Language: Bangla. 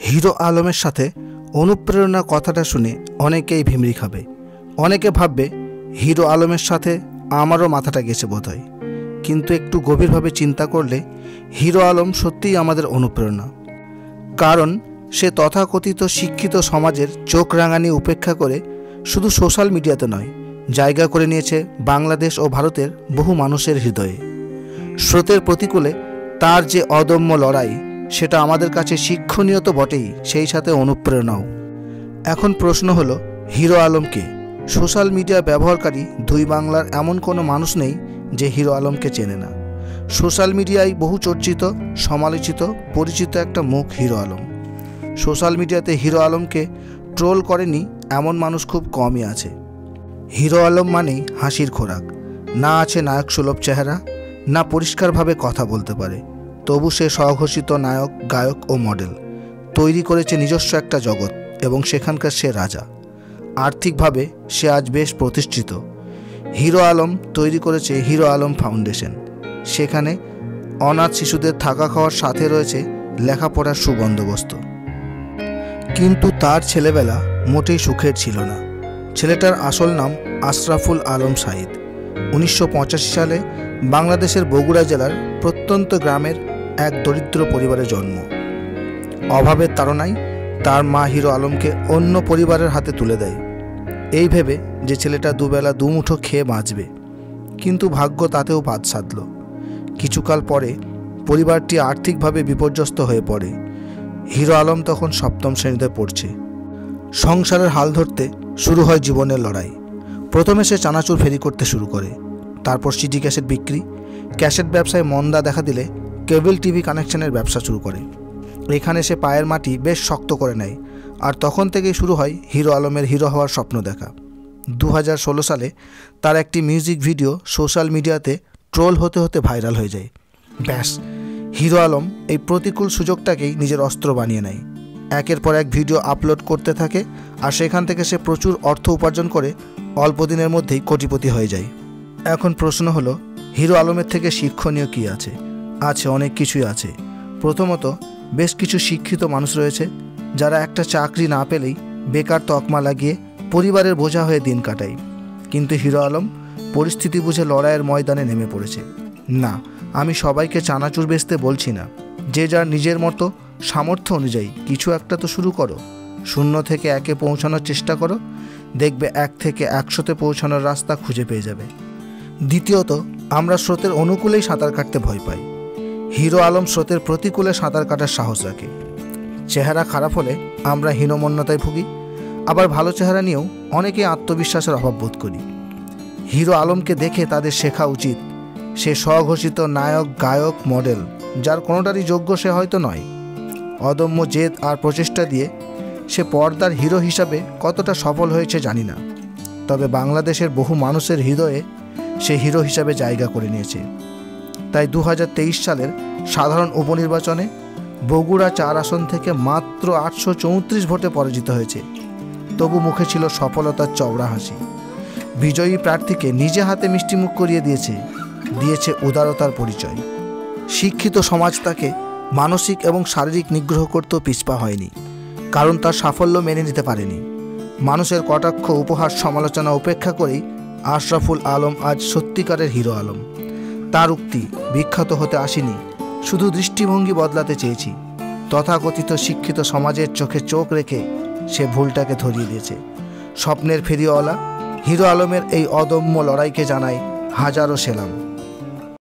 হিরো আলমের সাথে অনুপ্রেরণার কথাটা শুনে অনেকেই ভিমরি খাবে। অনেকে ভাববে হিরো আলমের সাথে আমারও মাথাটা গেছে বোধহয়। কিন্তু একটু গভীরভাবে চিন্তা করলে হিরো আলম সত্যিই আমাদের অনুপ্রেরণা। কারণ সে তথাকথিত শিক্ষিত সমাজের চোখ রাঙানি উপেক্ষা করে শুধু সোশ্যাল মিডিয়াতে নয়, জায়গা করে নিয়েছে বাংলাদেশ ও ভারতের বহু মানুষের হৃদয়ে। স্রোতের প্রতিকূলে তার যে অদম্য লড়াই, সেটা আমাদের কাছে শিক্ষণীয় তো বটেই, সেই সাথে অনুপ্রেরণাও। এখন প্রশ্ন হলো, হিরো আলম কে? সোশ্যাল মিডিয়া ব্যবহারকারী দুই বাংলার এমন কোনো মানুষ নেই যে হিরো আলমকে চেনে না। সোশ্যাল মিডিয়ায় বহু চর্চিত, সমালোচিত, পরিচিত একটা মুখ হিরো আলম। সোশ্যাল মিডিয়াতে হিরো আলমকে ট্রোল করেনি এমন মানুষ খুব কমই আছে। হিরো আলম মানেই হাসির খোরাক। না আছে নায়ক সুলভ চেহারা, না পরিষ্কারভাবে কথা বলতে পারে, তবু সে স্বঘোষিত নায়ক, গায়ক ও মডেল। তৈরি করেছে নিজস্ব একটা জগৎ এবং সেখানকার সে রাজা। আর্থিকভাবে সে আজ বেশ প্রতিষ্ঠিত। হিরো আলম তৈরি করেছে হিরো আলম ফাউন্ডেশন। সেখানে অনাথ শিশুদের থাকা খাওয়ার সাথে রয়েছে লেখাপড়ার সুবন্দোবস্ত। কিন্তু তার ছেলেবেলা মোটেই সুখের ছিল না। ছেলেটার আসল নাম আশরাফুল আলম সাঈদ। 1985 সালে বাংলাদেশের বগুড়া জেলার প্রত্যন্ত গ্রামের এক দরিদ্র পরিবারে জন্ম। অভাবের তাড়নায় তার মা হিরো আলমকে অন্য পরিবারের হাতে তুলে দেয়, এই ভেবে যে ছেলেটা দুবেলা দুমুঠো খেয়ে বাঁচবে। কিন্তু ভাগ্য তাতেও বাদ সাধল। কিছুকাল পরে পরিবারটি আর্থিকভাবে বিপর্যস্ত হয়ে পড়ে। হিরো আলম তখন 7ম শ্রেণীতে পড়ছে। সংসারের হাল ধরতে শুরু হয় জীবনের লড়াই। প্রথমে সে চানাচুর ফেরি করতে শুরু করে, তারপর সিডি ক্যাসেট বিক্রি। ক্যাসেট ব্যবসায় মন্দা দেখা দিলে কেবল টিভি কানেকশনের ব্যবসা শুরু করে। এখানে সে পায়ের মাটি বেশ শক্ত করে নেয়, আর তখন থেকেই শুরু হয় হিরো আলমের হিরো হওয়ার স্বপ্ন দেখা। 2016 সালে তার একটি মিউজিক ভিডিও সোশ্যাল মিডিয়াতে ট্রোল হতে হতে ভাইরাল হয়ে যায়। ব্যাস, হিরো আলম এই প্রতিকূল সুযোগটাকেই নিজের অস্ত্র বানিয়ে নেয়। একের পর এক ভিডিও আপলোড করতে থাকে, আর সেখান থেকে সে প্রচুর অর্থ উপার্জন করে অল্প দিনের মধ্যেই কোটিপতি হয়ে যায়। এখন প্রশ্ন হলো, হিরো আলমের থেকে শিক্ষণীয় কী আছে? আছে, অনেক কিছুই আছে। প্রথমত, বেশ কিছু শিক্ষিত মানুষ রয়েছে যারা একটা চাকরি না পেলেই বেকার তকমা লাগিয়ে পরিবারের বোঝা হয়ে দিন কাটায়। কিন্তু হিরো আলম পরিস্থিতি বুঝে লড়াইয়ের ময়দানে নেমে পড়েছে। না, আমি সবাইকে চানাচুর বেচতে বলছি না। যে যার নিজের মতো সামর্থ্য অনুযায়ী কিছু একটা তো শুরু করো। 0 থেকে 1-এ পৌঁছানোর চেষ্টা করো, দেখবে 1 থেকে 100-তে পৌঁছানোর রাস্তা খুঁজে পেয়ে যাবে। দ্বিতীয়ত, আমরা স্রোতের অনুকূলেই সাঁতার কাটতে ভয় পাই। হিরো আলম স্রোতের প্রতিকূলে সাঁতার কাটার সাহস রাখে। চেহারা খারাপ হলে আমরা হীনমন্যতায় ভুগি, আবার ভালো চেহারা নিয়েও অনেকেই আত্মবিশ্বাসের অভাব বোধ করি। হিরো আলমকে দেখে তাদের শেখা উচিত। সে স্বঘোষিত নায়ক, গায়ক, মডেল, যার কোনোটারই যোগ্য সে হয়তো নয়। অদম্য জেদ আর প্রচেষ্টা দিয়ে সে পর্দার হিরো হিসাবে কতটা সফল হয়েছে জানি না, তবে বাংলাদেশের বহু মানুষের হৃদয়ে সে হিরো হিসাবে জায়গা করে নিয়েছে। তাই 2023 সালের সাধারণ উপনির্বাচনে বগুড়া 4 আসন থেকে মাত্র 834 ভোটে পরাজিত হয়েছে। তবু মুখে ছিল সফলতার চওড়া হাসি। বিজয়ী প্রার্থীকে নিজে হাতে মিষ্টিমুখ করিয়ে দিয়েছে উদারতার পরিচয়। শিক্ষিত সমাজ তাকে মানসিক এবং শারীরিক নিগ্রহ করতেও পিছপা হয়নি, কারণ তার সাফল্য মেনে নিতে পারেনি। মানুষের কটাক্ষ, উপহাস, সমালোচনা উপেক্ষা করেই আশরাফুল আলম আজ সত্যিকারের হিরো আলম। তার উক্তি, বিখ্যাত হতে আসিনি, শুধু দৃষ্টিভঙ্গি বদলাতে চেয়েছি। তথাকথিত শিক্ষিত সমাজের চোখে চোখ রেখে সে ভুলটাকে ধরিয়ে দিয়েছে। স্বপ্নের ফেরিওয়ালা হিরো আলমের এই অদম্য লড়াইকে জানাই হাজারো সেলাম।